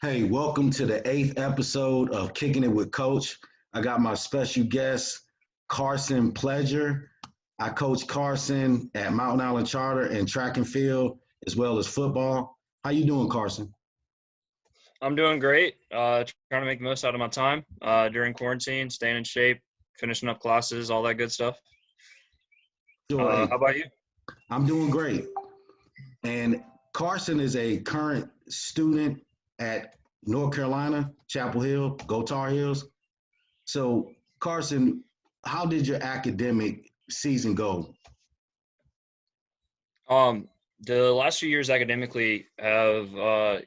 Hey, welcome to the eighth episode of Kicking It with Coach. I got my special guest, Carson Pledger. I coach Carson at Mountain Island Charter in track and field as well as football. How you doing, Carson? I'm doing great. Trying to make the most out of my time during quarantine, staying in shape, finishing up classes, all that good stuff. Sure. Hey, How about you? I'm doing great. And Carson is a current student at North Carolina, Chapel Hill, Go Tar Heels. So, Carson, how did your academic season go? Um, the last few years academically have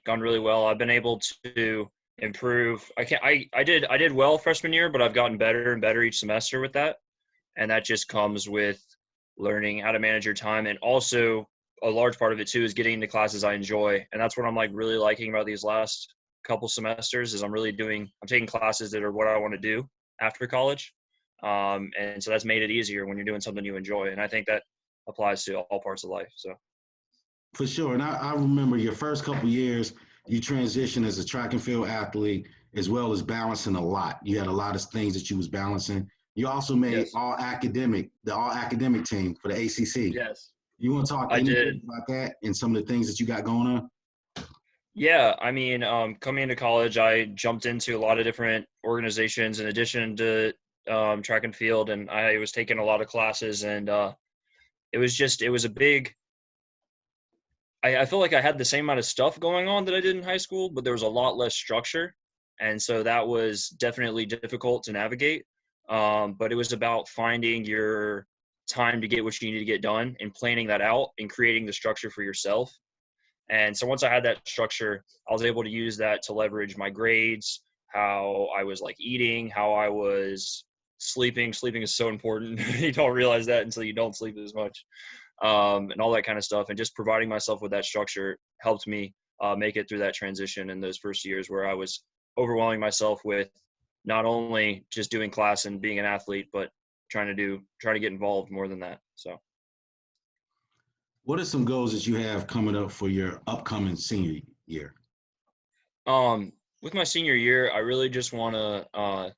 gone really well. I've been able to improve. I did well freshman year, but I've gotten better and better each semester with that, and that just comes with learning how to manage your time, and also a large part of it too is getting into classes I enjoy, and that's what I'm like really liking about these last couple semesters is I'm taking classes that are what I want to do after college, and so that's made it easier when you're doing something you enjoy, and I think that applies to all parts of life. So For sure. And I remember your first couple years, you transitioned as a track and field athlete as well as balancing a lot. You had a lot of things that you was balancing. You also made yes, the all academic team for the ACC. yes, You want to talk I anything did. about that and some of the things that you got going on? Yeah, I mean, coming into college, I jumped into a lot of different organizations in addition to track and field, and I was taking a lot of classes, and it was a big. I feel like I had the same amount of stuff going on that I did in high school, but there was a lot less structure, and so that was definitely difficult to navigate. But it was about finding your time to get what you need to get done and planning that out and creating the structure for yourself. And so once I had that structure, I was able to use that to leverage my grades, how I was like eating, how I was sleeping. Sleeping is so important. You don't realize that until you don't sleep as much, and all that kind of stuff. And just providing myself with that structure helped me make it through that transition in those first years where I was overwhelming myself with not only just doing class and being an athlete, but trying to get involved more than that. So. What are some goals that you have coming up for your upcoming senior year? With my senior year, I really just want to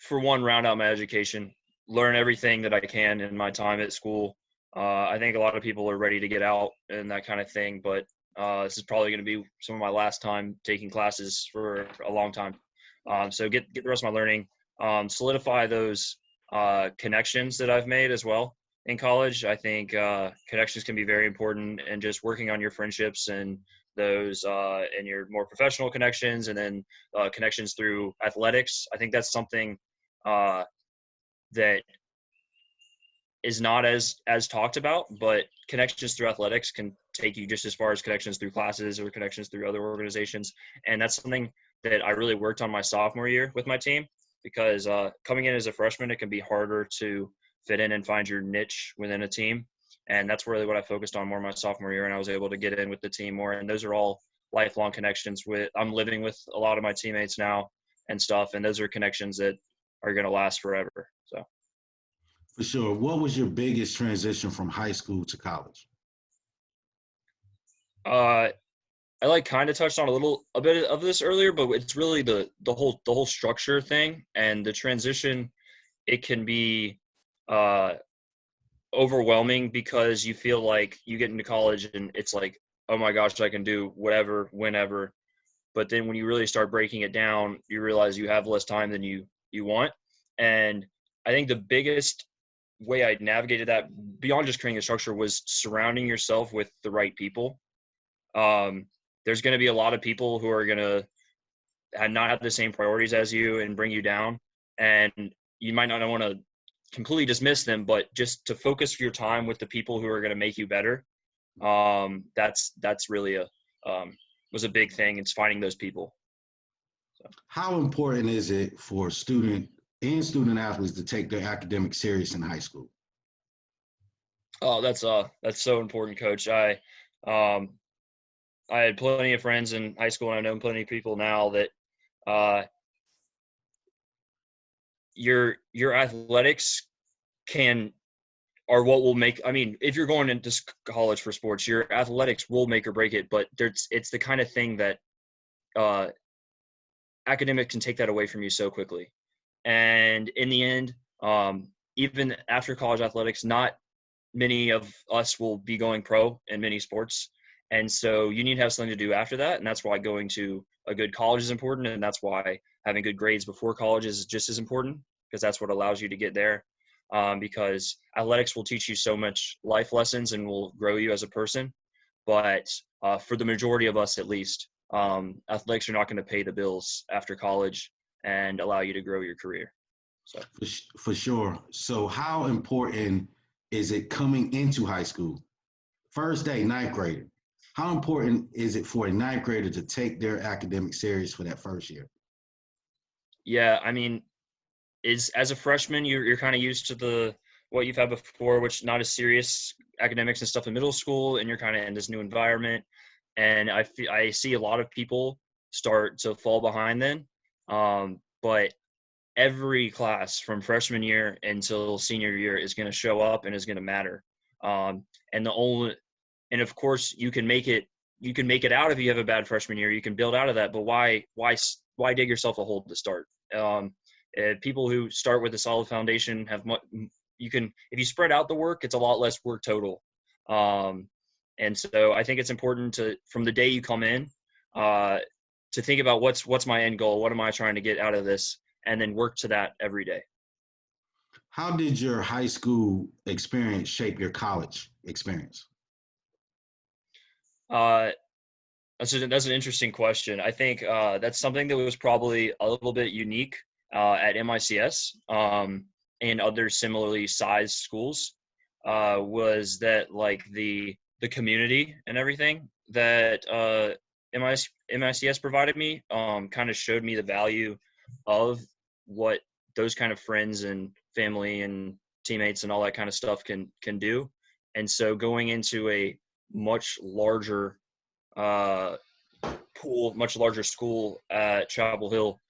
for one, round out my education, learn everything that I can in my time at school. I think a lot of people are ready to get out and that kind of thing, but this is probably going to be some of my last time taking classes for a long time. So get the rest of my learning, solidify those connections that I've made as well in college. I think connections can be very important, and just working on your friendships and those and your more professional connections, and then connections through athletics. I think that's something that is not as talked about, but connections through athletics can take you just as far as connections through classes or connections through other organizations. And that's something that I really worked on my sophomore year with my team, because coming in as a freshman, it can be harder to fit in and find your niche within a team. And that's really what I focused on more my sophomore year, and I was able to get in with the team more. And those are all lifelong connections. I'm living with a lot of my teammates now and stuff, and those are connections that are going to last forever. So. For sure. What was your biggest transition from high school to college? I like kind of touched on a bit of this earlier, but it's really the whole structure thing and the transition. It can be uh, overwhelming because you feel like you get into college and it's like, oh my gosh, I can do whatever, whenever. But then when you really start breaking it down, you realize you have less time than you want. And I think the biggest way I navigated that beyond just creating a structure was surrounding yourself with the right people. Um, there's going to be a lot of people who are going to not have the same priorities as you and bring you down. And you might not want to completely dismiss them, but just to focus your time with the people who are going to make you better. That's really was a big thing. It's finding those people. So. How important is it for student athletes to take their academics serious in high school? Oh, that's so important, Coach. Um, I had plenty of friends in high school, and I know plenty of people now that uh, your athletics can are what will make. I mean, if you're going into college for sports, your athletics will make or break it. But it's the kind of thing that academic can take that away from you so quickly. And in the end, even after college athletics, not many of us will be going pro in many sports. And so you need to have something to do after that. And that's why going to a good college is important. And that's why having good grades before college is just as important, because that's what allows you to get there. Because athletics will teach you so much life lessons and will grow you as a person. But for the majority of us, at least, athletics are not going to pay the bills after college and allow you to grow your career. So For sure. So how important is it coming into high school? First day, ninth grader. How important is it for a ninth grader to take their academic serious for that first year? yeah, I mean, as a freshman, you're kind of used to what you've had before, which not as serious academics and stuff in middle school, and you're kind of in this new environment. And I see a lot of people start to fall behind then. But every class from freshman year until senior year is going to show up and is going to matter. And of course you can make it out if you have a bad freshman year. You can build out of that, but why dig yourself a hole to start? People who start with a solid foundation if you spread out the work, it's a lot less work total. And so I think it's important from the day you come in, to think about what's my end goal, what am I trying to get out of this, and then work to that every day. How did your high school experience shape your college experience? Uh, that's an interesting question. I think that's something that was probably a little bit unique at MICS and other similarly sized schools, was that like the community and everything that MICS provided me kind of showed me the value of what those kind of friends and family and teammates and all that kind of stuff can do. And so going into a much larger much larger school at Chapel Hill,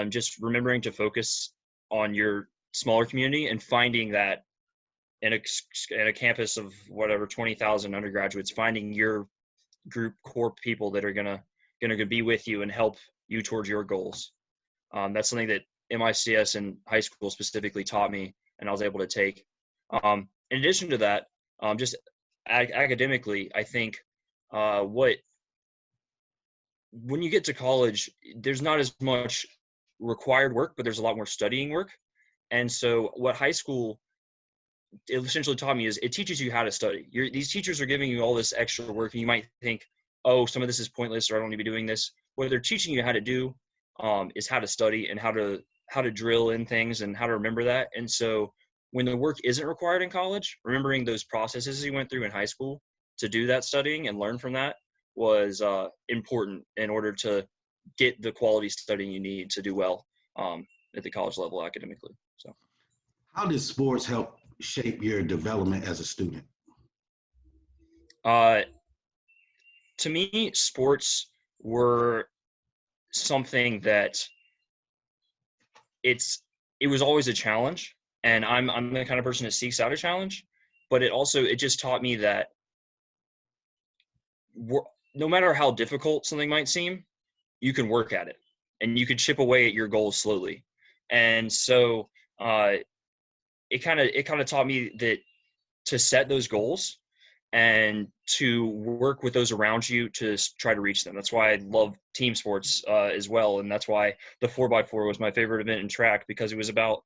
just remembering to focus on your smaller community and finding that in a campus of whatever 20,000 undergraduates, finding your group core people that are gonna be with you and help you towards your goals. That's something that MICS and high school specifically taught me, and I was able to take. In addition to that, just academically, I think when you get to college, there's not as much required work, but there's a lot more studying work. And so what high school essentially taught me is it teaches you how to study. These teachers are giving you all this extra work, and you might think, oh, some of this is pointless, or I don't need to be doing this. What they're teaching you how to do is how to study and how to drill in things and how to remember that. And so when the work isn't required in college, remembering those processes you went through in high school to do that studying and learn from that was important in order to get the quality studying you need to do well at the college level academically. So, how does sports help shape your development as a student? To me, sports were something that it was always a challenge, and I'm the kind of person that seeks out a challenge, but it just taught me that no matter how difficult something might seem, you can work at it and you can chip away at your goals slowly. And so it kind of taught me that to set those goals and to work with those around you to try to reach them. That's why I love team sports as well. And that's why the 4x4 was my favorite event in track, because it was about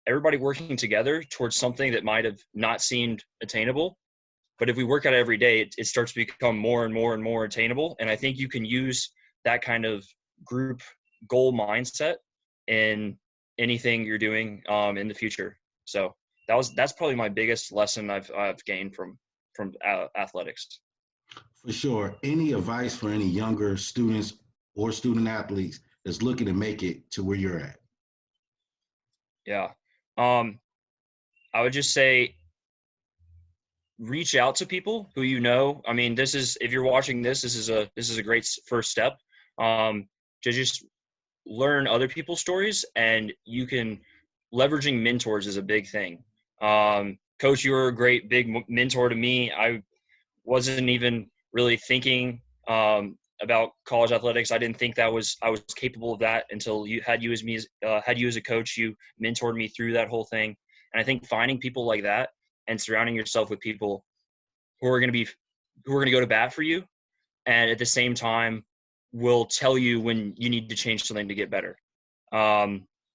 everybody working together towards something that might have not seemed attainable. But if we work at it every day, it starts to become more and more and more attainable. And I think you can use that kind of group goal mindset in anything you're doing in the future. So that's probably my biggest lesson I've gained from athletics. For sure. Any advice for any younger students or student athletes that's looking to make it to where you're at? Yeah. I would just say reach out to people who you know. I mean, if you're watching this is a great first step. To just learn other people's stories, and leveraging mentors is a big thing. Coach, you were a great big mentor to me. I wasn't even really thinking about college athletics. I didn't think I was capable of that until you had you as a coach. You mentored me through that whole thing. And I think finding people like that and surrounding yourself with people who are going to go to bat for you, and at the same time will tell you when you need to change something to get better.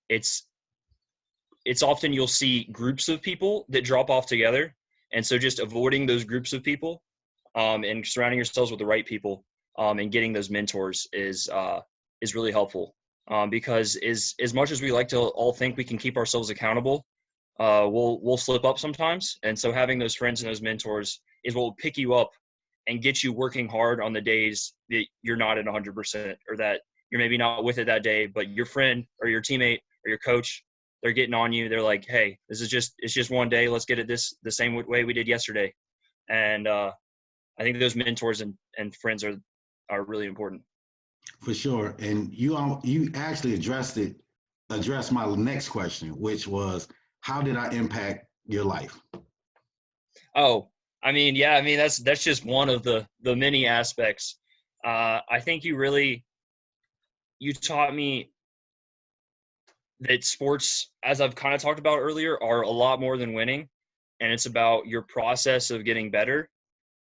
It's often you'll see groups of people that drop off together. And so just avoiding those groups of people and surrounding yourselves with the right people and getting those mentors is really helpful. Because as much as we like to all think we can keep ourselves accountable, we'll slip up sometimes. And so having those friends and those mentors is what will pick you up and get you working hard on the days that you're not at 100% or that you're maybe not with it that day, but your friend or your teammate or your coach, they're getting on you. They're like, hey, it's just one day. Let's get it the same way we did yesterday. And I think those mentors and friends are really important. For sure. And you actually addressed my next question, which was, how did I impact your life? Oh, that's just one of the many aspects. I think you taught me that sports, as I've kind of talked about earlier, are a lot more than winning. And it's about your process of getting better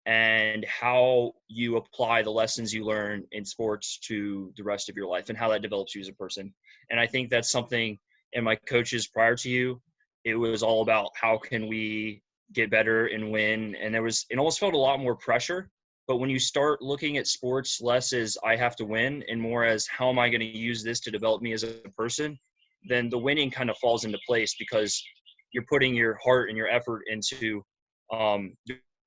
and how you apply the lessons you learn in sports to the rest of your life and how that develops you as a person. And I think that's something in my coaches prior to you, it was all about how can we get better and win. And it almost felt a lot more pressure. But when you start looking at sports less as I have to win and more as how am I going to use this to develop me as a person, then the winning kind of falls into place because you're putting your heart and your effort into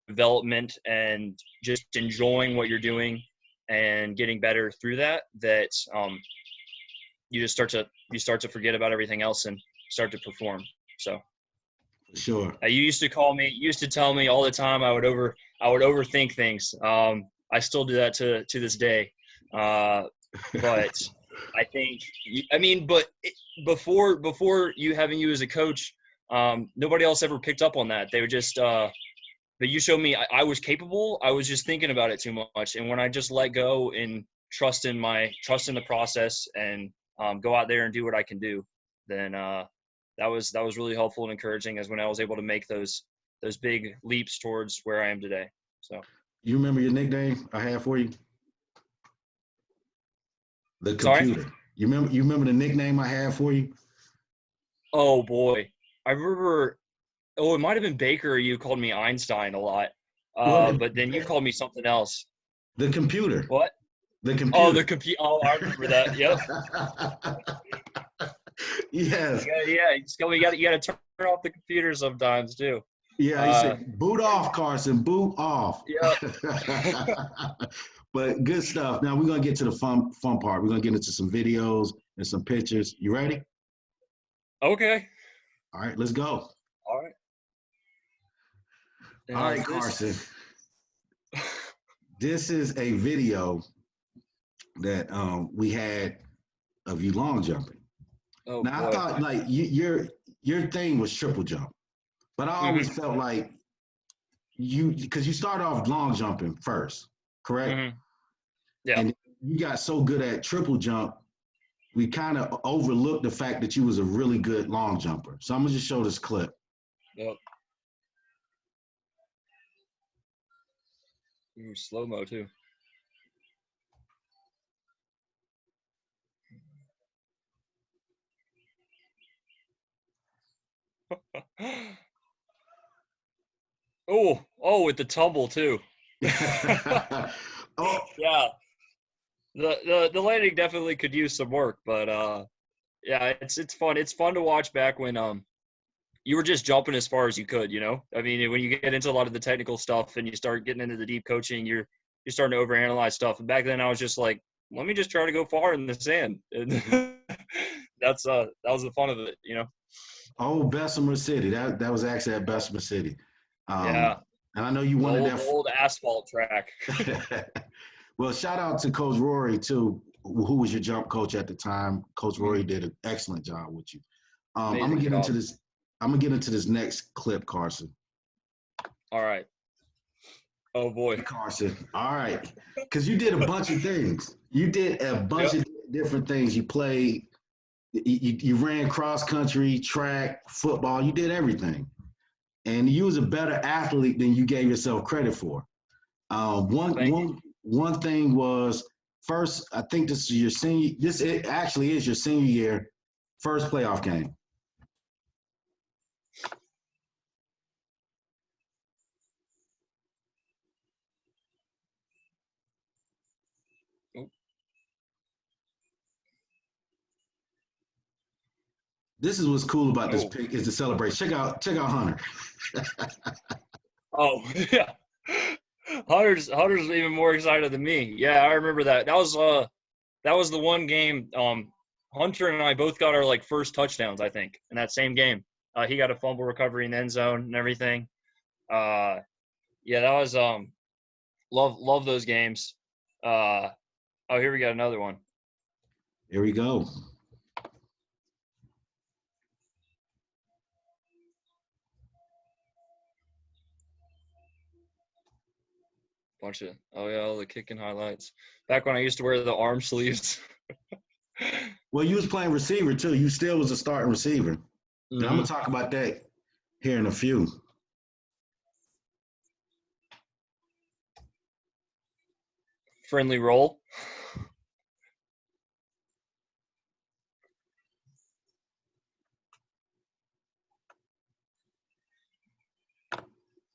development and just enjoying what you're doing and getting better through that you start to forget about everything else and start to perform. So sure. You used to tell me all the time I would overthink things. I still do that to this day. But I think, before having you as a coach, nobody else ever picked up on that. They were just, but you showed me I was capable. I was just thinking about it too much. And when I just let go and trust in the process and go out there and do what I can do, then that was really helpful and encouraging as when I was able to make those big leaps towards where I am today. So you remember your nickname I had for you? The computer. Sorry? You remember the nickname I had for you? Oh boy. I remember it might have been Baker or you called me Einstein a lot. But then you called me something else. The computer. What? The computer. Oh, the computer. Oh, I remember that. Yep. Yes. Yeah. You got to turn off the computer sometimes too. Yeah, he said, boot off, Carson, boot off. Yeah. But good stuff. Now we're going to get to the fun part. We're going to get into some videos and some pictures. You ready? Okay. All right, let's go. All right. All right, Carson. This is a video that we had of you long jumping. Oh, now, boy. I thought like your thing was triple jump, but I always felt like because you started off long jumping first, correct? Mm-hmm. Yeah. And you got so good at triple jump, we kind of overlooked the fact that you was a really good long jumper. So I'm gonna just show this clip. Yep. Slow-mo too. with the tumble too. Oh yeah. The landing definitely could use some work, but yeah, it's fun. It's fun to watch back when you were just jumping as far as you could, you know? I mean, when you get into a lot of the technical stuff and you start getting into the deep coaching, you're starting to overanalyze stuff. And back then I was just like, let me just try to go far in the sand. And that was the fun of it, you know? Oh, Bessemer City. That was actually at Bessemer City. Yeah. And I know you wanted that old asphalt track. Well, shout out to Coach Rory too, who was your jump coach at the time. Coach Rory did an excellent job with you. I'm gonna get into this next clip, Carson. All right. Oh boy. Carson. All right. Because you did a bunch of things. You did a bunch Yep. of different things. You played, you ran cross country, track, football. You did everything. And you was a better athlete than you gave yourself credit for. Thank you. One thing was first, I think this is your senior, this it actually is your senior year, first playoff game. Oop. This is what's cool about this Oh. pick is the celebration. Check out Hunter. Oh yeah. Hunter's even more excited than me. Yeah, I remember that. That was the one game. Hunter and I both got our like first touchdowns, I think, in that same game. He got a fumble recovery in the end zone and everything. Uh, yeah, that was love those games. Oh, here we got another one. Here we go. Bunch of all the kicking highlights. Back when I used to wear the arm sleeves. Well, you was playing receiver too. You still was a starting receiver. And I'm Mm-hmm. gonna talk about that here in a few. Friendly roll.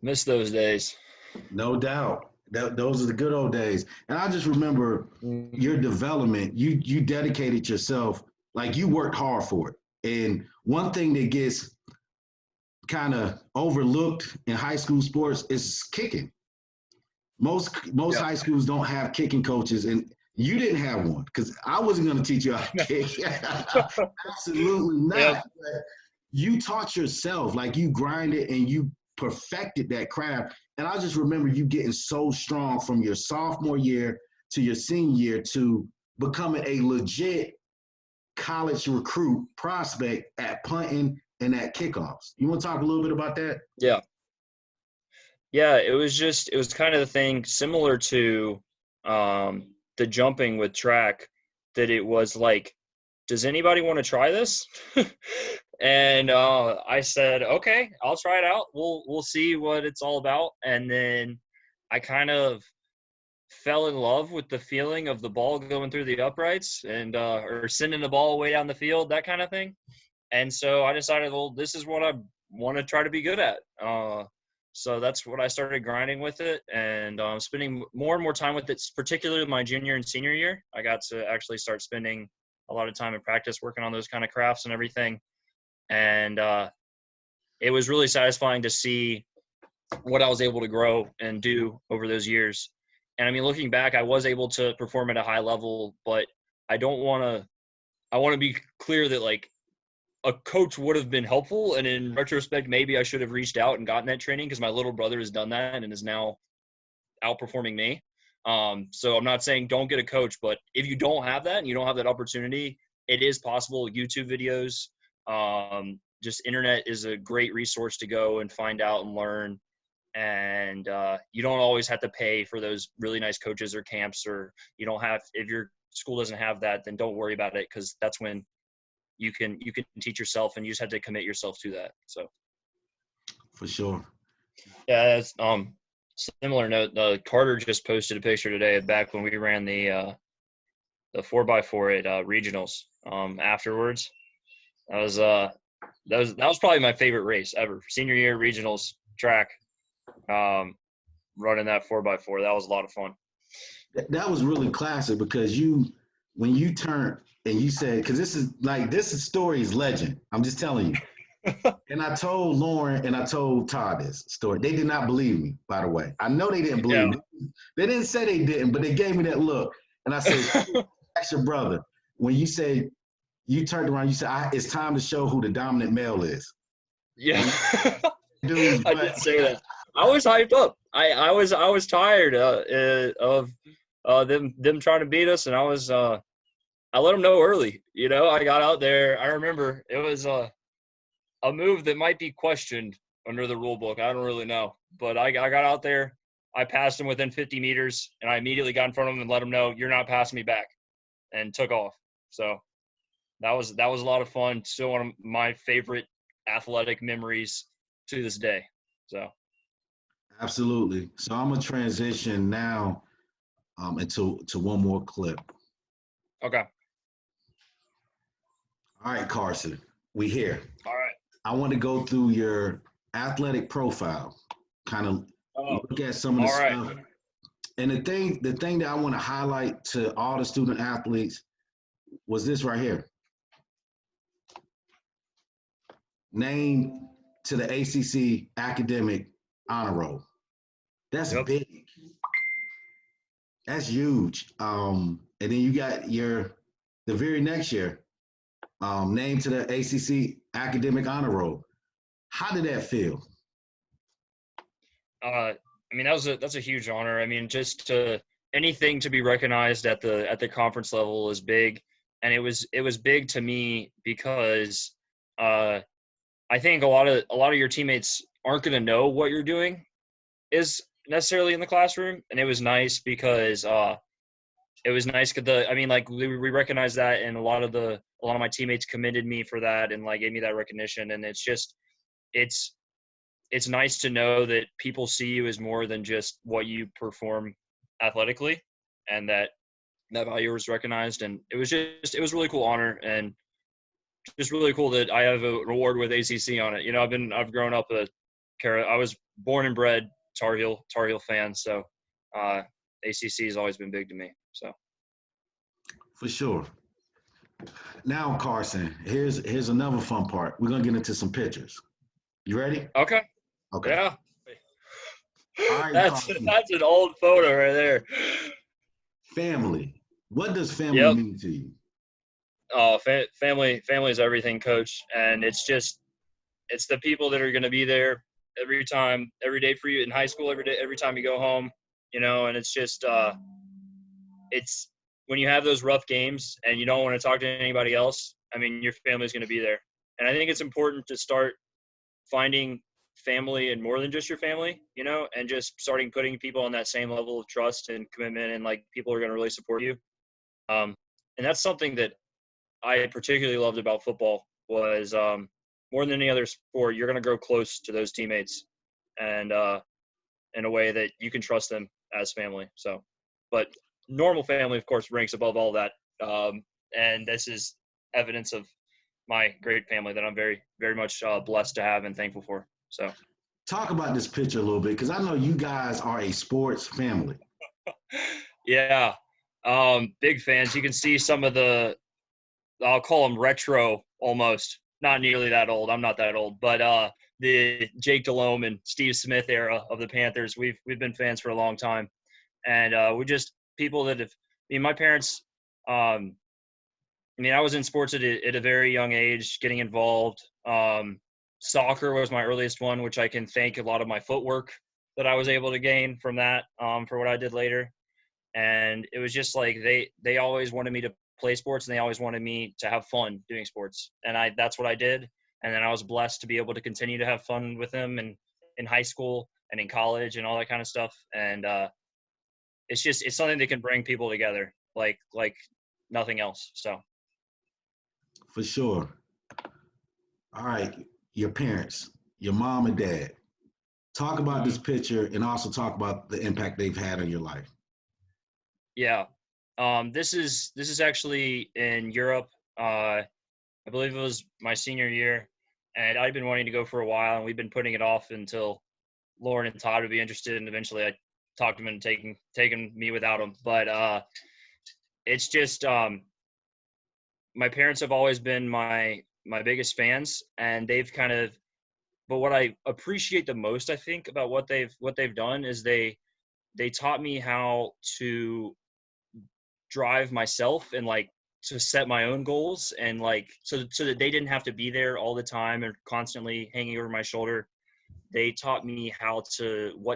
Miss those days. No doubt. Those are the good old days. And I just remember your development. You dedicated yourself, like you worked hard for it. And one thing that gets kind of overlooked in high school sports is kicking. Most Yeah. high schools don't have kicking coaches, and you didn't have one because I wasn't going to teach you how to kick. Absolutely not. Yep. But you taught yourself, like you grinded and you perfected that craft. And I just remember you getting so strong from your sophomore year to your senior year to becoming a legit college recruit prospect at punting and at kickoffs. You want to talk a little bit about that? Yeah. Yeah, it was kind of the thing similar to the jumping with track, that it was like, does anybody want to try this? And I said, okay, I'll try it out. We'll see what it's all about. And then I kind of fell in love with the feeling of the ball going through the uprights and or sending the ball way down the field, that kind of thing. And so I decided, well, this is what I want to try to be good at. So that's what I started grinding with it, and spending more and more time with it, particularly my junior and senior year. I got to actually start spending a lot of time in practice working on those kind of crafts and everything. And it was really satisfying to see what I was able to grow and do over those years. And I mean, looking back, I was able to perform at a high level, but I want to be clear that like a coach would have been helpful. And in retrospect, maybe I should have reached out and gotten that training, because my little brother has done that and is now outperforming me. So I'm not saying don't get a coach, but if you don't have that and you don't have that opportunity, it is possible. YouTube videos, just internet is a great resource to go and find out and learn. And you don't always have to pay for those really nice coaches or camps, or you don't have, if your school doesn't have that, then don't worry about it, because that's when you can teach yourself, and you just have to commit yourself to that. So For sure. yeah, it's similar note. Carter just posted a picture today of back when we ran the 4x4 at regionals. Afterwards, that was probably my favorite race ever. Senior year regionals track, running that 4x4. That was a lot of fun. That was really classic because when you turned and you said, because this story is legend. I'm just telling you. And I told Lauren and I told Todd this story. They did not believe me, by the way. I know they didn't believe me. They didn't say they didn't, but they gave me that look. And I said, ask your brother. When you said, you turned around, you said, it's time to show who the dominant male is. Yeah. Dude, I did say that. I was hyped up. I was tired of them trying to beat us, and I let them know early. You know, I got out there. I remember it was a move that might be questioned under the rule book. I don't really know. But I got out there. I passed him within 50 meters, and I immediately got in front of him and let him know, you're not passing me back, and took off. So that was a lot of fun. Still one of my favorite athletic memories to this day. So Absolutely. So I'm gonna transition now into one more clip. okay. All right, Carson, we here. All right. I want to go through your athletic profile, kind of Oh, look at some of the all right. stuff. And the thing that I want to highlight to all the student athletes was this right here. Named to the ACC Academic Honor Roll. That's Yep. big. That's huge. And then you got the very next year, named to the ACC Academic Honor Roll. How did that feel? I mean, that's a huge honor. I mean, just to anything to be recognized at the conference level is big, and it was big to me because I think a lot of your teammates aren't going to know what you're doing is necessarily in the classroom, and it was nice because it was nice because I mean, like we recognize that, and a lot of my teammates commended me for that and like gave me that recognition, and it's nice to know that people see you as more than just what you perform athletically, and that value was recognized. And it was a really cool honor, and just really cool that I have an award with ACC on it. You know, I've grown up I was born and bred Tar Heel fan, so ACC has always been big to me. So For sure. Now, Carson, here's another fun part. We're gonna get into some pictures. You ready? okay, Okay. yeah, All right, that's Carson. an old photo right there. Family. What does family Yep. mean to you? Oh, family is everything, Coach, and it's the people that are going to be there every day for you in high school, every day, every time you go home, you know. And it's just it's when you have those rough games and you don't want to talk to anybody else. I mean, your family's going to be there, and I think it's important to start finding family and more than just your family, you know, and just starting putting people on that same level of trust and commitment, and like people are going to really support you. And that's something that I particularly loved about football was more than any other sport, you're going to grow close to those teammates, and in a way that you can trust them as family. So, but normal family, of course, ranks above all that. And this is evidence of my great family that I'm very, very much blessed to have and thankful for. So, Talk about this picture a little bit, because I know you guys are a sports family. yeah, big fans. You can see some of I'll call them retro almost. Not nearly that old. I'm not that old, but the Jake Alum and Steve Smith era of the Panthers. We've been fans for a long time, and we're just people that have. I mean, my parents. I mean, I was in sports at a very young age, getting involved. Soccer was my earliest one, which I can thank a lot of my footwork that I was able to gain from that for what I did later. And it was just like they always wanted me to play sports, and they always wanted me to have fun doing sports, and that's what I did. And then I was blessed to be able to continue to have fun with them and in high school and in college and all that kind of stuff. And it's something that can bring people together like nothing else. So For sure. All right, your parents, your mom and dad. Talk about this picture and also talk about the impact they've had on your life. yeah, this is actually in Europe. I believe it was my senior year, and I'd been wanting to go for a while, and we've been putting it off until Lauren and Todd would be interested, and eventually I talked them into taking me without them. But it's just my parents have always been my biggest fans, and they've kind of. But what I appreciate the most, I think, about what they've done is they taught me how to drive myself and like to set my own goals, and like so that they didn't have to be there all the time and constantly hanging over my shoulder. They taught me what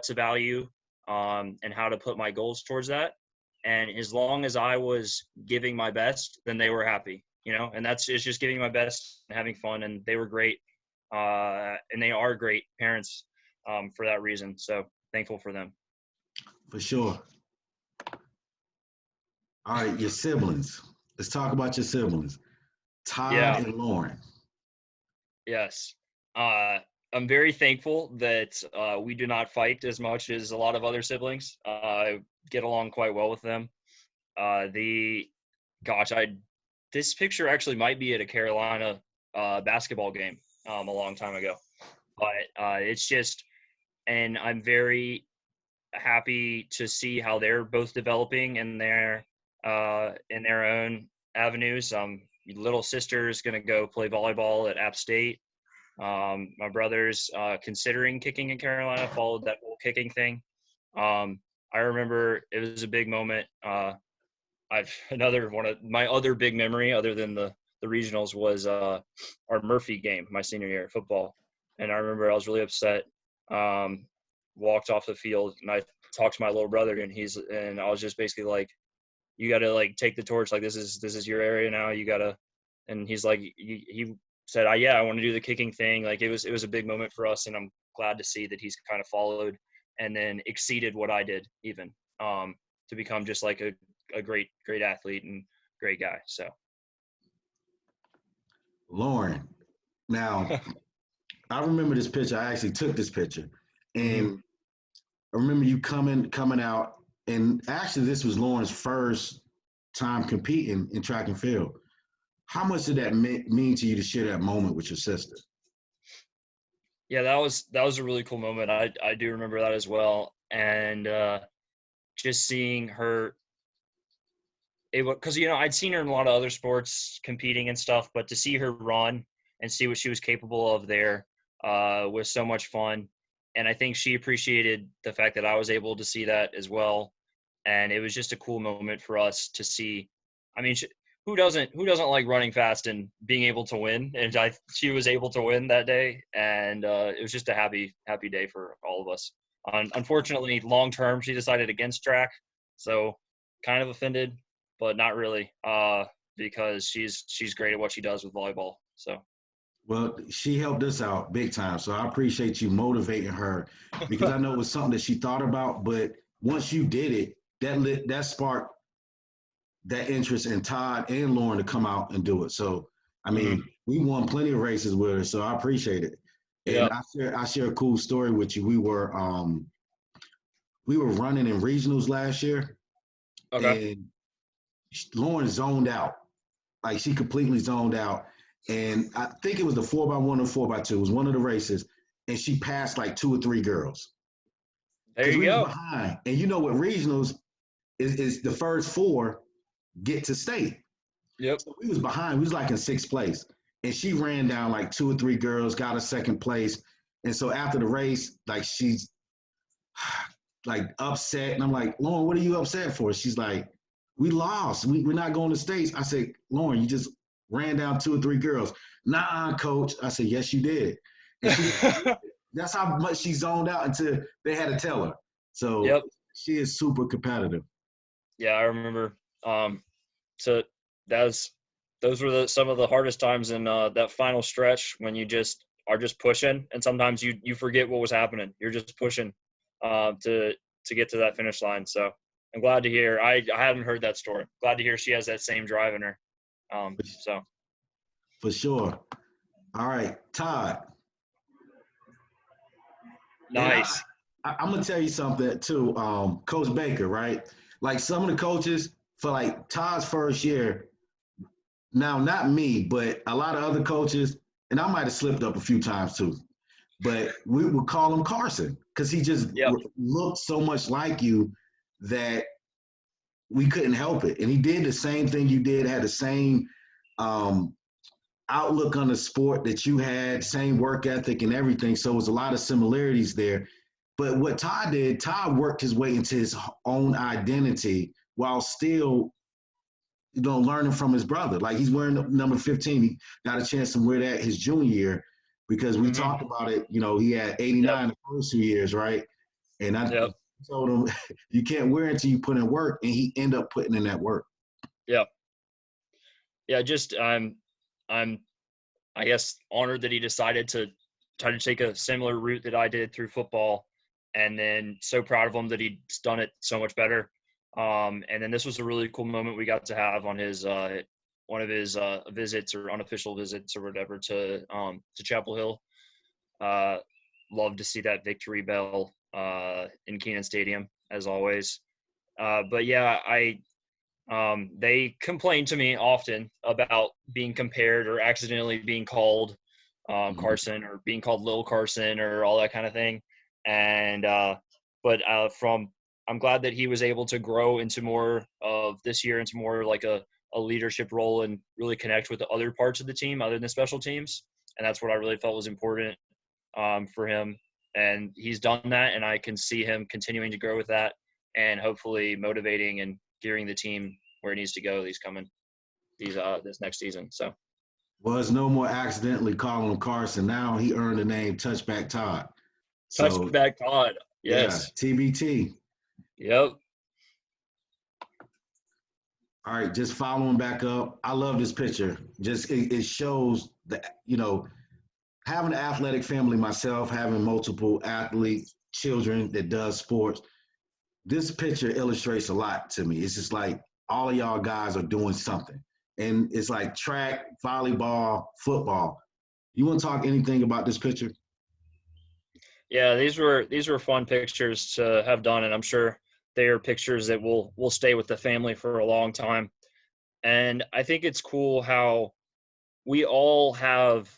to value, and how to put my goals towards that. And as long as I was giving my best, then they were happy, you know. And it's just giving my best and having fun. And they were great. and they are great parents for that reason. So thankful for them. For sure. All right, your siblings. Let's talk about your siblings, Todd Yeah. and Lauren. Yes. I'm very thankful that we do not fight as much as a lot of other siblings. I get along quite well with them. This picture actually might be at a Carolina basketball game a long time ago, but it's just, and I'm very happy to see how they're both developing in their own avenues. Little sister's gonna go play volleyball at App State. My brother's considering kicking in Carolina, followed that whole kicking thing. I remember it was a big moment. Another one of my other big memory, other than the regionals, was our Murphy game my senior year of football. And I remember I was really upset. Walked off the field and I talked to my little brother, and I was just basically like, "You got to like take the torch. Like this is your area now. You got to." And he's like, he said, "Yeah, I want to do the kicking thing." Like it was a big moment for us, and I'm glad to see that he's kind of followed and then exceeded what I did even to become just like a great athlete and great guy. So Lauren. Now, I remember this picture. I actually took this picture, and I remember you coming out. And actually, this was Lauren's first time competing in track and field. How much did that mean to you to share that moment with your sister? yeah, that was a really cool moment. I do remember that as well, and just seeing her. Because I'd seen her in a lot of other sports competing and stuff, but to see her run and see what she was capable of there was so much fun. And I think she appreciated the fact that I was able to see that as well. And it was just a cool moment for us to see. I mean, who doesn't like running fast and being able to win? And she was able to win that day, and it was just a happy day for all of us. Unfortunately, long term, she decided against track, so kind of offended, but not really, because she's great at what she does with volleyball. So. Well, she helped us out big time. So I appreciate you motivating her because I know it was something that she thought about, but once you did it, that sparked that interest in Todd and Lauren to come out and do it. So I mean, we won plenty of races with her, so I appreciate it. And Yep. I share a cool story with you. We were running in regionals last year, Okay. and Lauren zoned out. Like she completely zoned out. And I think it was the 4x1 or 4x2. It was one of the races. And she passed like 2 or 3 girls. There Because you we was go. behind. And you know what regionals is the first 4 get to state. Yep. So we was behind. We was like in 6th place. And she ran down like 2 or 3 girls, got a 2nd place. And so after the race, like she's like upset. And I'm like, Lauren, what are you upset for? She's like, we lost. We're not going to states. I said, Lauren, you just ran down 2 or 3 girls. Nah, coach. I said, yes, you did. And that's how much she zoned out until they had to tell her. So Yep. she is super competitive. Yeah, I remember. So those were some of the hardest times in that final stretch when you just are just pushing, and sometimes you forget what was happening. You're just pushing to get to that finish line. So I'm glad to hear. I haven't heard that story. Glad to hear she has that same drive in her. So For sure. All right, Todd. And nice. I'm gonna tell you something too, Coach Baker, right? Like some of the coaches for like Todd's first year. Now, not me, but a lot of other coaches, and I might have slipped up a few times too. But we would call him Carson because he just Yep. looked so much like you that we couldn't help it. And he did the same thing you did, had the same outlook on the sport that you had, same work ethic and everything. So it was a lot of similarities there. But what Todd did, Todd worked his way into his own identity while still, learning from his brother. Like he's wearing number 15. He got a chance to wear that his junior year because we talked about it. He had 89 the first 2 years, right? And I told him, you can't wear it until you put in work. And he ended up putting in that work. Yep. Yeah, just I'm I guess honored that he decided to tried to take a similar route that I did through football, and then so proud of him that he's done it so much better. And then this was a really cool moment we got to have on his one of his visits or unofficial visits or whatever to Chapel Hill. Love to see that victory bell in Keenan Stadium as always. But yeah, they complain to me often about being compared or accidentally being called Carson or being called Lil Carson or all that kind of thing. And but I'm glad that he was able to grow into more of this year into more like a leadership role and really connect with the other parts of the team other than special teams. And that's what I really felt was important for him. And he's done that, and I can see him continuing to grow with that and hopefully motivating and gearing the team where it needs to go this next season. So Was no more accidentally calling him Carson. Now he earned the name Touchback Todd. So touchback Todd. Yes. Yeah, TBT. Yep. All right, just following back up. I love this picture. Just it shows that, having an athletic family myself, having multiple athlete children that does sports, this picture illustrates a lot to me. It's just like all of y'all guys are doing something. And it's like track, volleyball, football. You want to talk anything about this picture? Yeah, these were fun pictures to have done, and I'm sure they are pictures that will stay with the family for a long time. And I think it's cool how we all have,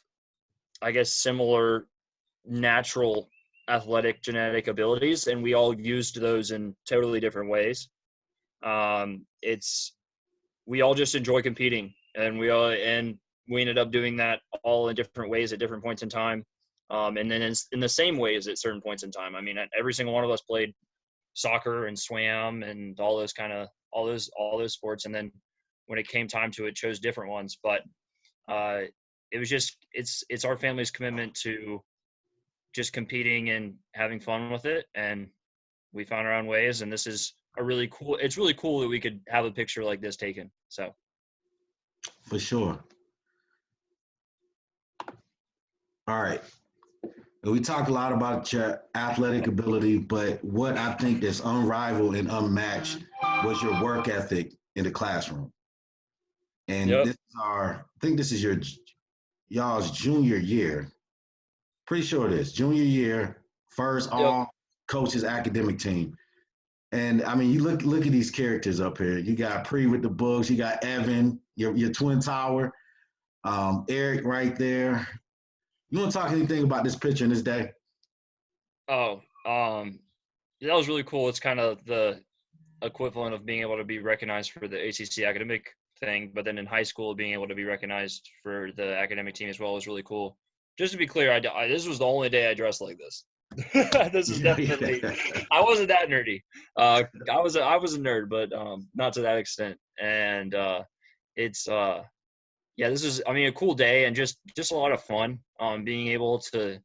I guess, similar natural athletic genetic abilities, and we all used those in totally different ways. We all just enjoy competing, and we ended up doing that all in different ways at different points in time. And then in the same ways at certain points in time. I mean, every single one of us played soccer and swam and all those sports. And then when it came time to it, chose different ones. But it was just, it's our family's commitment to just competing and having fun with it. And we found our own ways. And this is it's really cool that we could have a picture like this taken. So. For sure. All right. We talked a lot about your athletic ability, but what I think that's unrivaled and unmatched was your work ethic in the classroom. And Yep. I think this is y'all's junior year. Pretty sure it is junior year, first all coaches academic team. And I mean, you look at these characters up here. You got Pre with the books. You got Evan, your twin tower, Eric right there. You want to talk anything about this picture in this day? Oh, that was really cool. It's kind of the equivalent of being able to be recognized for the ACC academic thing, but then in high school, being able to be recognized for the academic team as well was really cool. Just to be clear, this was the only day I dressed like this. This is definitely. I wasn't that nerdy. I was a nerd, but not to that extent. And it's this is, I mean, a cool day and just a lot of fun. Being able to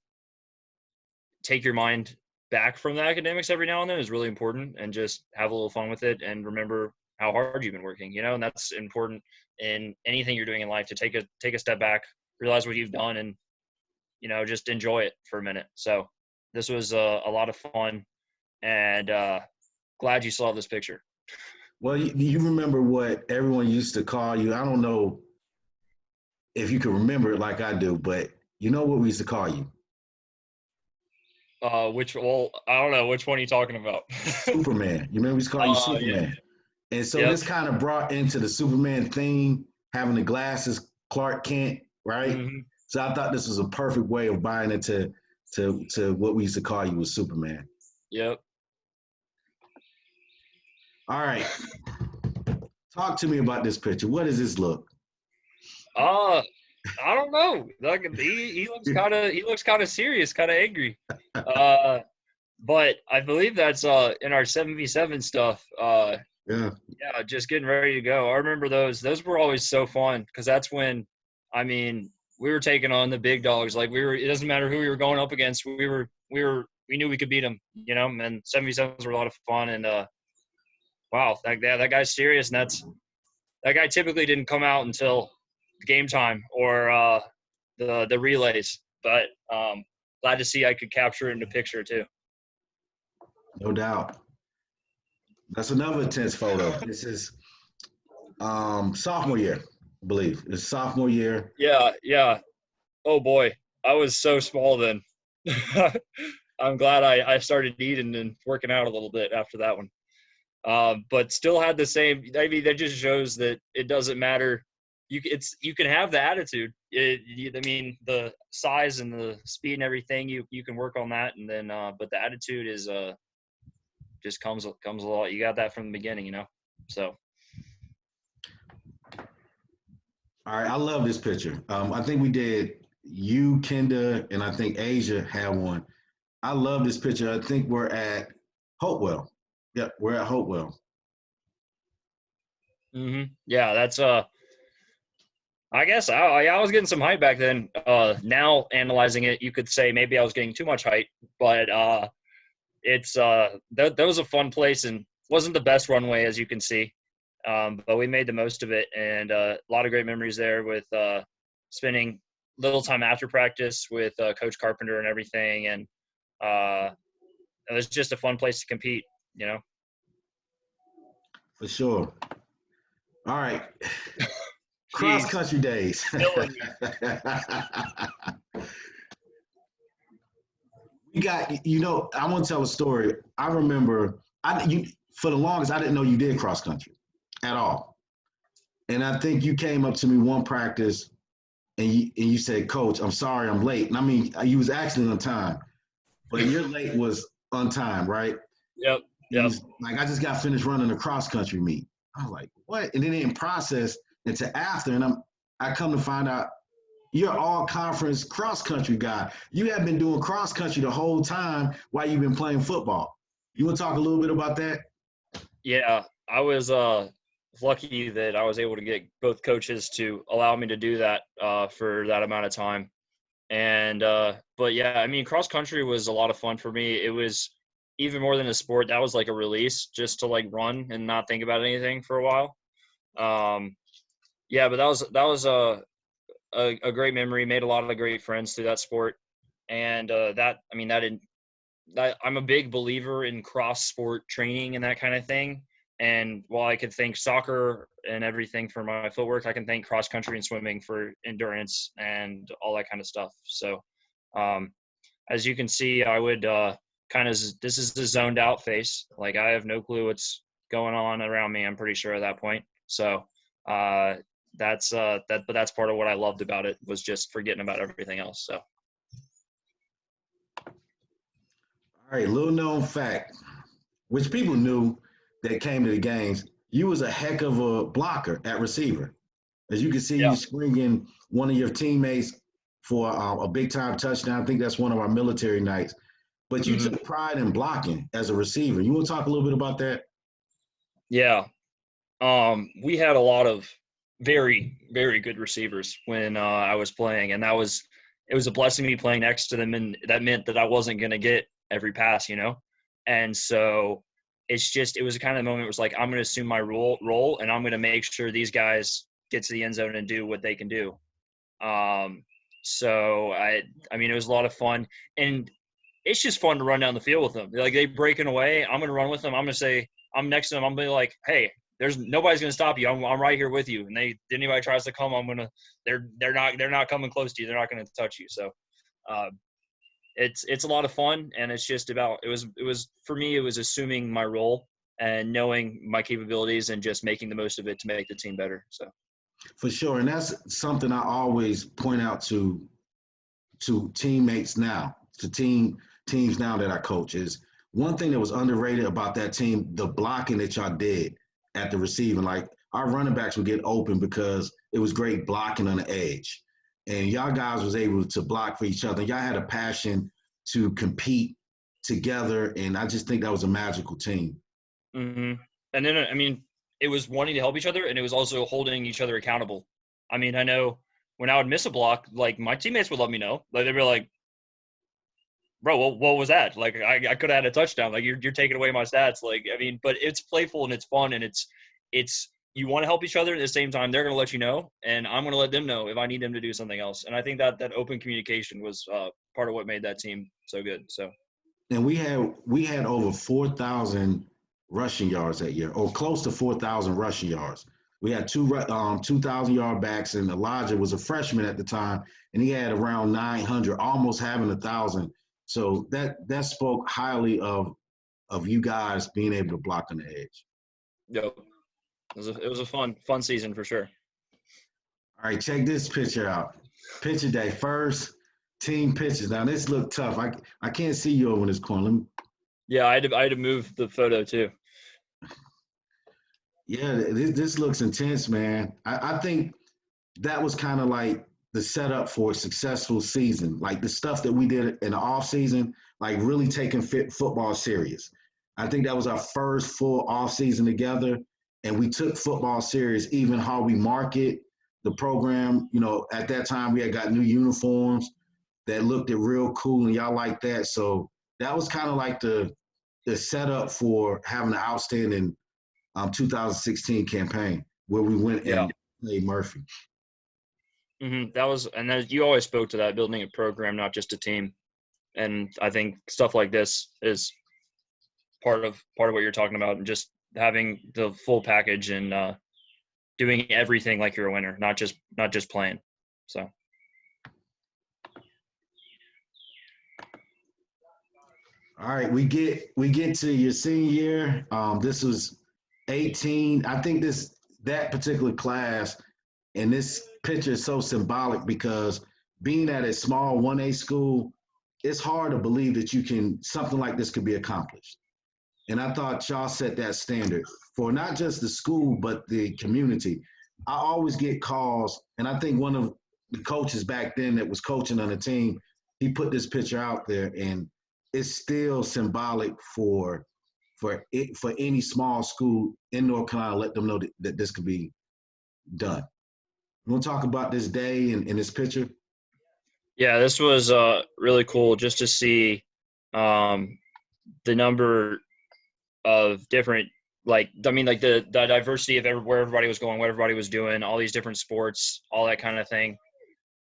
take your mind back from the academics every now and then is really important, and just have a little fun with it and remember how hard you've been working, and that's important in anything you're doing in life, to take a step back, realize what you've done, and, just enjoy it for a minute. So this was a lot of fun, and glad you saw this picture. Well, you remember what everyone used to call you. I don't know if you can remember it like I do, but you know what we used to call you? I don't know. Which one are you talking about? Superman. You remember we used to call you Superman? Yeah. And so this kind of brought into the Superman theme, having the glasses, Clark Kent, right? Mm-hmm. So I thought this was a perfect way of buying into what we used to call you was Superman. Yep. All right. Talk to me about this picture. What does this look? I don't know. Like he looks kind of serious, kind of angry. But I believe that's in our 7v7 stuff. Yeah, just getting ready to go. I remember those. Those were always so fun, because that's when, I mean, we were taking on the big dogs. Like it doesn't matter who we were going up against. We knew we could beat them, and 7v7s were a lot of fun. And wow, that guy's serious, and that guy typically didn't come out until game time or the relays. But glad to see I could capture it in a picture too. No doubt. That's another intense photo. This is sophomore year, I believe. It's sophomore year. Yeah. Oh boy, I was so small then. I'm glad I started eating and working out a little bit after that one. But still had the same. I mean, that just shows that it doesn't matter. You can have the attitude. I mean, the size and the speed and everything. You can work on that, and then but the attitude is just comes a lot. You got that from the beginning, you know. So. All right, I love this picture. I think we did you, Kenda, and I think Asia had one. I love this picture. I think we're at Hopewell. Yep, we're at Hopewell. Yeah, that's I guess I was getting some height back then. Now analyzing it, you could say maybe I was getting too much height, but it's that was a fun place and wasn't the best runway as you can see, but we made the most of it, and a lot of great memories there with spending little time after practice with Coach Carpenter and everything, and it was just a fun place to compete, you know. For sure. All right. Cross country days. We got, you know, I want to tell a story. I remember, for the longest, I didn't know you did cross country at all. And I think you came up to me one practice and you said, Coach, I'm sorry I'm late. And I mean, you was actually on time, but your late was on time, right? Yep. Like, I just got finished running a cross country meet. I was like, what? And then it didn't process into after, and I come to find out you're all conference cross country guy. You have been doing cross country the whole time while you've been playing football. You want to talk a little bit about that? Yeah, I was lucky that I was able to get both coaches to allow me to do that for that amount of time. And but yeah, I mean, cross country was a lot of fun for me. It was even more than a sport. That was like a release just to like run and not think about anything for a while. Yeah, but that was a great memory. Made a lot of great friends through that sport, and I'm a big believer in cross sport training and that kind of thing. And while I could thank soccer and everything for my footwork, I can thank cross country and swimming for endurance and all that kind of stuff. So, as you can see, I would this is the zoned out face. Like, I have no clue what's going on around me. I'm pretty sure at that point. So, that's part of what I loved about it, was just forgetting about everything else. So. All right, little known fact, which people knew that came to the games, you was a heck of a blocker at receiver. As you can see, you springing one of your teammates for a big-time touchdown. I think that's one of our military nights. But you took pride in blocking as a receiver. You want to talk a little bit about that? Yeah. We had a lot of very, very good receivers when I was playing, and it was a blessing to be playing next to them, and that meant that I wasn't going to get every pass, you know? And so it was kind of the moment. It was like, I'm going to assume my role, and I'm going to make sure these guys get to the end zone and do what they can do. So I mean, it was a lot of fun, and it's just fun to run down the field with them. Like, they breaking away, I'm going to run with them. I'm going to say, I'm next to them. I'm going to be like, hey, nobody's going to stop you. I'm right here with you. And anybody tries to come, they're not coming close to you. They're not going to touch you. So, it's a lot of fun, and it's just about, it was for me, it was assuming my role and knowing my capabilities and just making the most of it to make the team better. So. For sure. And that's something I always point out to teammates now, to teams now that I coach, is one thing that was underrated about that team, the blocking that y'all did at the receiving. Like, our running backs would get open because it was great blocking on the edge. And y'all guys was able to block for each other. Y'all had a passion to compete together, and I just think that was a magical team. Mm-hmm. And then, I mean, it was wanting to help each other, and it was also holding each other accountable. I mean, I know when I would miss a block, like, my teammates would let me know. Like, they'd be like, bro, what was that? Like, I could have had a touchdown. Like, you're taking away my stats. Like, I mean, but it's playful and it's fun, and it's you want to help each other. At the same time, they're going to let you know, and I'm going to let them know if I need them to do something else. And I think that open communication was part of what made that team so good. So, And we had over 4,000 rushing yards that year, or close to 4,000 rushing yards. We had 2,000-yard backs, and Elijah was a freshman at the time, and he had around 900, almost having 1,000. So that spoke highly of you guys being able to block on the edge. yep, it was a fun season for sure. All right, check this picture out. Picture day, first team pictures. Now this look tough. I can't see you over in this corner. Yeah, I had to move the photo too. Yeah, this looks intense, man. I think that was kind of like the setup for a successful season. Like the stuff that we did in the off season, like really taking football serious. I think that was our first full off season together, and we took football serious. Even how we market the program. You know, at that time we had got new uniforms that looked real cool, and y'all like that. So that was kind of like the setup for having an outstanding 2016 campaign where we went Yeah. and played Murphy. That was, and you always spoke to that, building a program, not just a team. And I think stuff like this is part of what you're talking about, and just having the full package and doing everything like you're a winner, not just playing. So. All right, we get to your senior year. This was 18. I think that particular class and this picture is so symbolic because being at a small 1A school, it's hard to believe that something like this could be accomplished. And I thought y'all set that standard for not just the school, but the community. I always get calls, and I think one of the coaches back then that was coaching on the team, he put this picture out there, and it's still symbolic for any small school in North Carolina. Let them know that this could be done. You want to talk about this day and this picture? Yeah, this was really cool just to see the number of different, like the diversity of where everybody was going, what everybody was doing, all these different sports, all that kind of thing.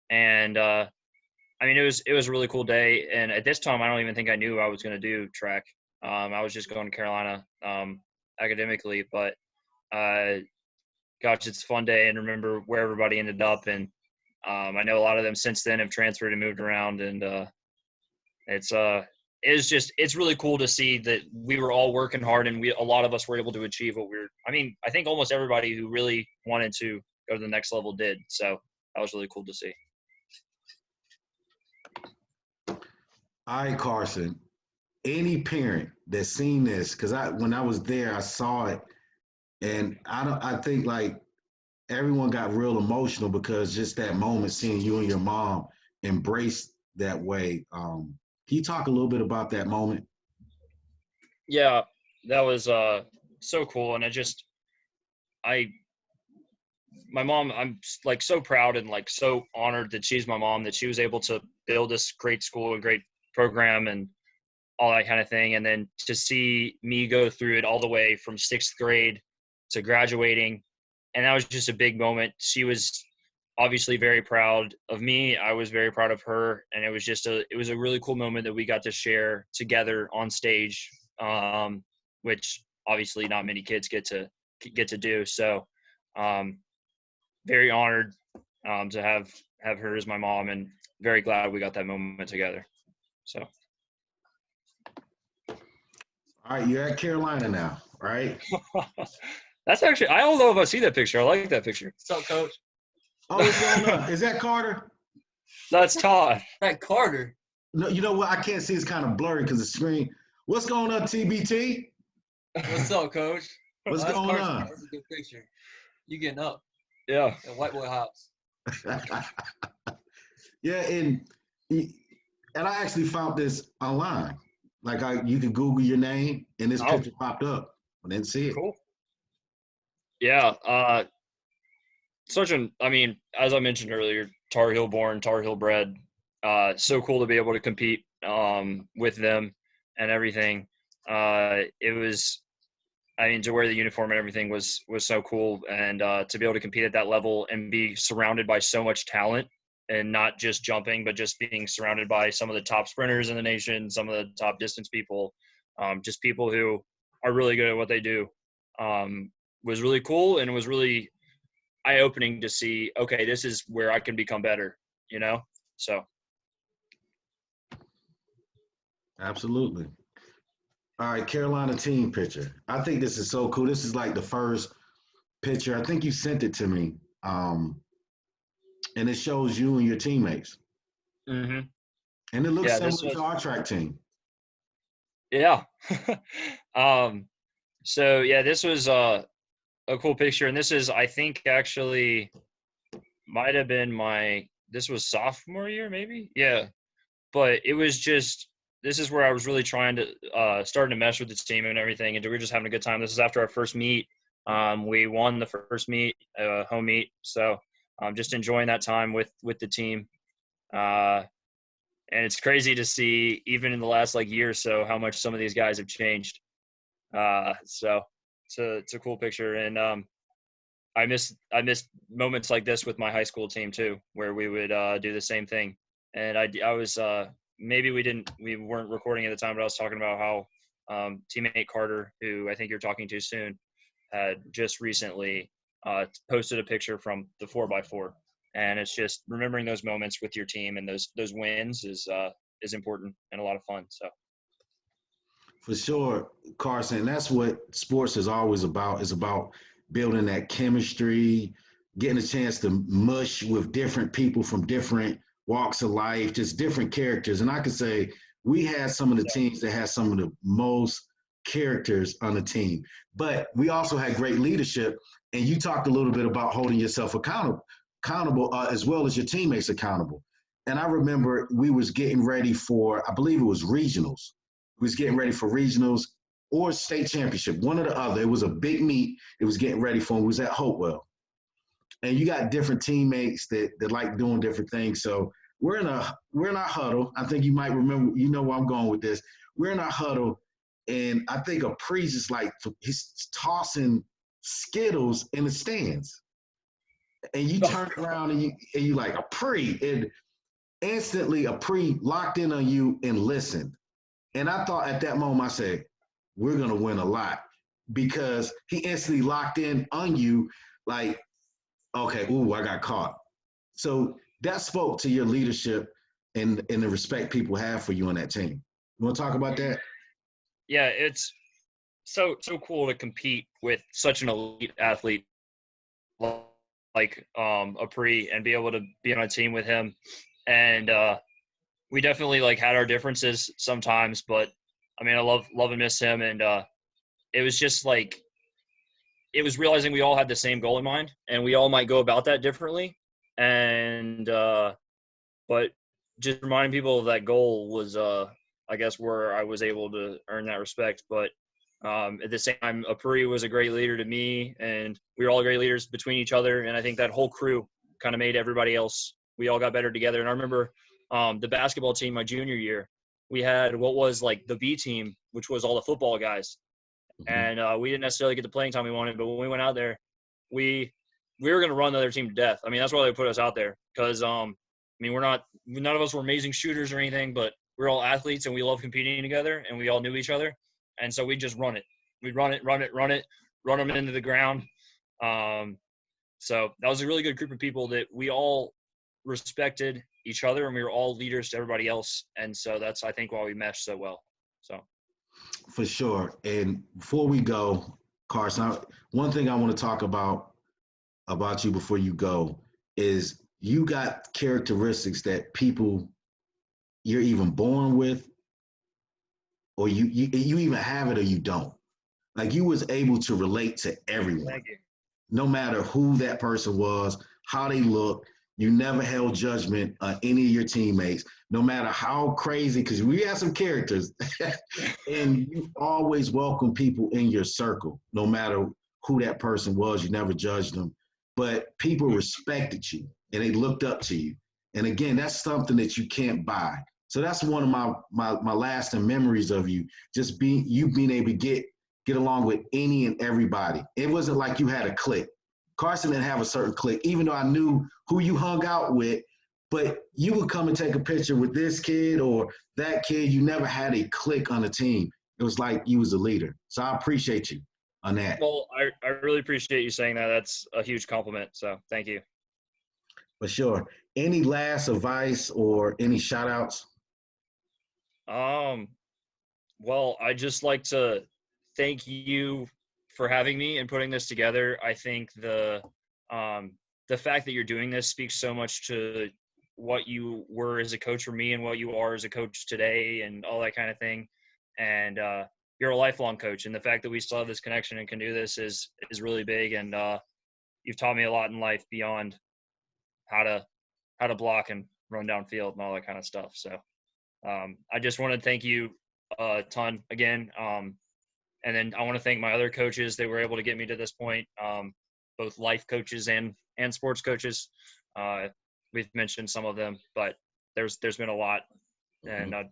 And it was a really cool day. And at this time, I don't even think I knew I was going to do track. I was just going to Carolina academically, but gosh, it's a fun day, and remember where everybody ended up. And I know a lot of them since then have transferred and moved around, and it's really cool to see that we were all working hard, and a lot of us were able to achieve what I think almost everybody who really wanted to go to the next level did. So that was really cool to see. All right, Carson. Any parent that's seen this, because when I was there, I saw it, and I think like everyone got real emotional because just that moment, seeing you and your mom embrace that way. Can you talk a little bit about that moment? Yeah, that was so cool, and my mom, I'm like so proud and like so honored that she's my mom, that she was able to build this great school, a great program, and all that kind of thing. And then to see me go through it all the way from 6th grade to graduating, and that was just a big moment. She was obviously very proud of me. I was very proud of her, and it was a really cool moment that we got to share together on stage, which obviously not many kids get to do. So very honored to have her as my mom, and very glad we got that moment together. So. All right, you're at Carolina now, right? That's actually, I don't know if I see that picture. I like that picture. What's up, Coach? Oh, what's going on? Is that Carter? That's Todd. That Carter. No, you know what? I can't see. It's kind of blurry because the screen. What's going on, TBT? What's up, Coach? What's That's going Carson. on? That's a good picture. You getting up. Yeah. The white boy hops. Yeah, and I actually found this online. Like you can Google your name, and this picture popped up. I didn't see it. Cool. Yeah. As I mentioned earlier, Tar Heel born, Tar Heel bred. So cool to be able to compete with them and everything. It was I mean, to wear the uniform and everything was so cool, and to be able to compete at that level and be surrounded by so much talent, and not just jumping, but just being surrounded by some of the top sprinters in the nation, some of the top distance people, just people who are really good at what they do, was really cool, and it was really eye-opening to see, okay, this is where I can become better, you know? So. Absolutely. All right, Carolina team picture. I think this is so cool. This is like the first picture. I think you sent it to me. And it shows you and your teammates. Mm-hmm. And it looks Yeah, similar to our track team. Yeah. So yeah, this was a cool picture, and this is, I think, actually might have been this was sophomore year, maybe. Yeah, but it was just, this is where I was really trying to starting to mesh with the team and everything, and we were just having a good time. This is after our first meet. We won the first meet, home meet, so just enjoying that time with the team. And it's crazy to see, even in the last year or so, how much some of these guys have changed. So it's a cool picture, and I miss moments like this with my high school team too, where we would do the same thing. And I was maybe we weren't recording at the time, but I was talking about how teammate Carter, who I think you're talking to soon, had just recently posted a picture from the 4x4. And it's just remembering those moments with your team and those wins is important and a lot of fun. So. For sure, Carson. That's what sports is always about. It's about building that chemistry, getting a chance to mush with different people from different walks of life, just different characters. And I could say we had some of the teams that had some of the most characters on the team, but we also had great leadership. And you talked a little bit about holding yourself accountable as well as your teammates accountable. And I remember we was getting ready for, I believe it was regionals. We was getting ready for regionals or state championship, one or the other. It was a big meet. It was getting ready for. It was at Hopewell. And you got different teammates that like doing different things. So we're in our huddle. I think you might remember, you know where I'm going with this. We're in our huddle, and I think a priest is he's tossing Skittles in the stands. And you turn around and you like, a pre, and instantly a pre locked in on you and listened. And I thought at that moment, I said, we're going to win a lot, because he instantly locked in on you like, okay, ooh, I got caught. So that spoke to your leadership and the respect people have for you on that team. You want to talk about that? Yeah, it's so cool to compete with such an elite athlete like Apri, and be able to be on a team with him. And we definitely had our differences sometimes, but I mean, I love and miss him. And it was just it was realizing we all had the same goal in mind, and we all might go about that differently. And but just reminding people of that goal was I guess where I was able to earn that respect. But at the same time, Apuri was a great leader to me, and we were all great leaders between each other. And I think that whole crew kind of made everybody else, we all got better together. And I remember the basketball team my junior year, we had what was the B team, which was all the football guys. Mm-hmm. And we didn't necessarily get the playing time we wanted, but when we went out there, we were going to run the other team to death. I mean, that's why they put us out there, because I mean, none of us were amazing shooters or anything, but we're all athletes and we love competing together, and we all knew each other. And so we just run it. We'd run them into the ground. So that was a really good group of people that we all respected each other, and we were all leaders to everybody else. And so that's, I think, why we meshed so well. So. For sure. And before we go, Carson, one thing I want to talk about you before you go is you got characteristics that people you're even born with, or you even have it or you don't. Like, you was able to relate to everyone. Thank you. No matter who that person was, how they looked. You never held judgment on any of your teammates, no matter how crazy, because we have some characters. And you always welcome people in your circle, no matter who that person was. You never judged them. But people respected you, and they looked up to you. And again, that's something that you can't buy. So that's one of my lasting memories of you, just being able to get get along with any and everybody. It wasn't like you had a clique. Carson didn't have a certain clique, even though I knew who you hung out with, but you would come and take a picture with this kid or that kid. You never had a clique on the team. It was like you was a leader. So I appreciate you on that. Well, I really appreciate you saying that. That's a huge compliment. So thank you. For sure. Any last advice or any shout outs? Well, I just like to thank you for having me and putting this together. I think the fact that you're doing this speaks so much to what you were as a coach for me and what you are as a coach today and all that kind of thing. And you're a lifelong coach, and the fact that we still have this connection and can do this is really big. And you've taught me a lot in life beyond how to block and run downfield and all that kind of stuff. So I just want to thank you a ton again. And then I want to thank my other coaches that were able to get me to this point, both life coaches and sports coaches. We've mentioned some of them, but there's been a lot, and I'm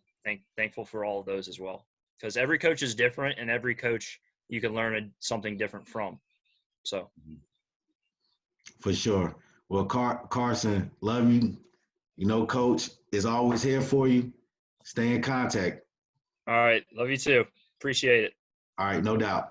thankful for all of those as well. Because every coach is different, and every coach you can learn something different from. So, for sure. Well, Carson, love you. You know, Coach is always here for you. Stay in contact. All right, love you too. Appreciate it. All right, no doubt.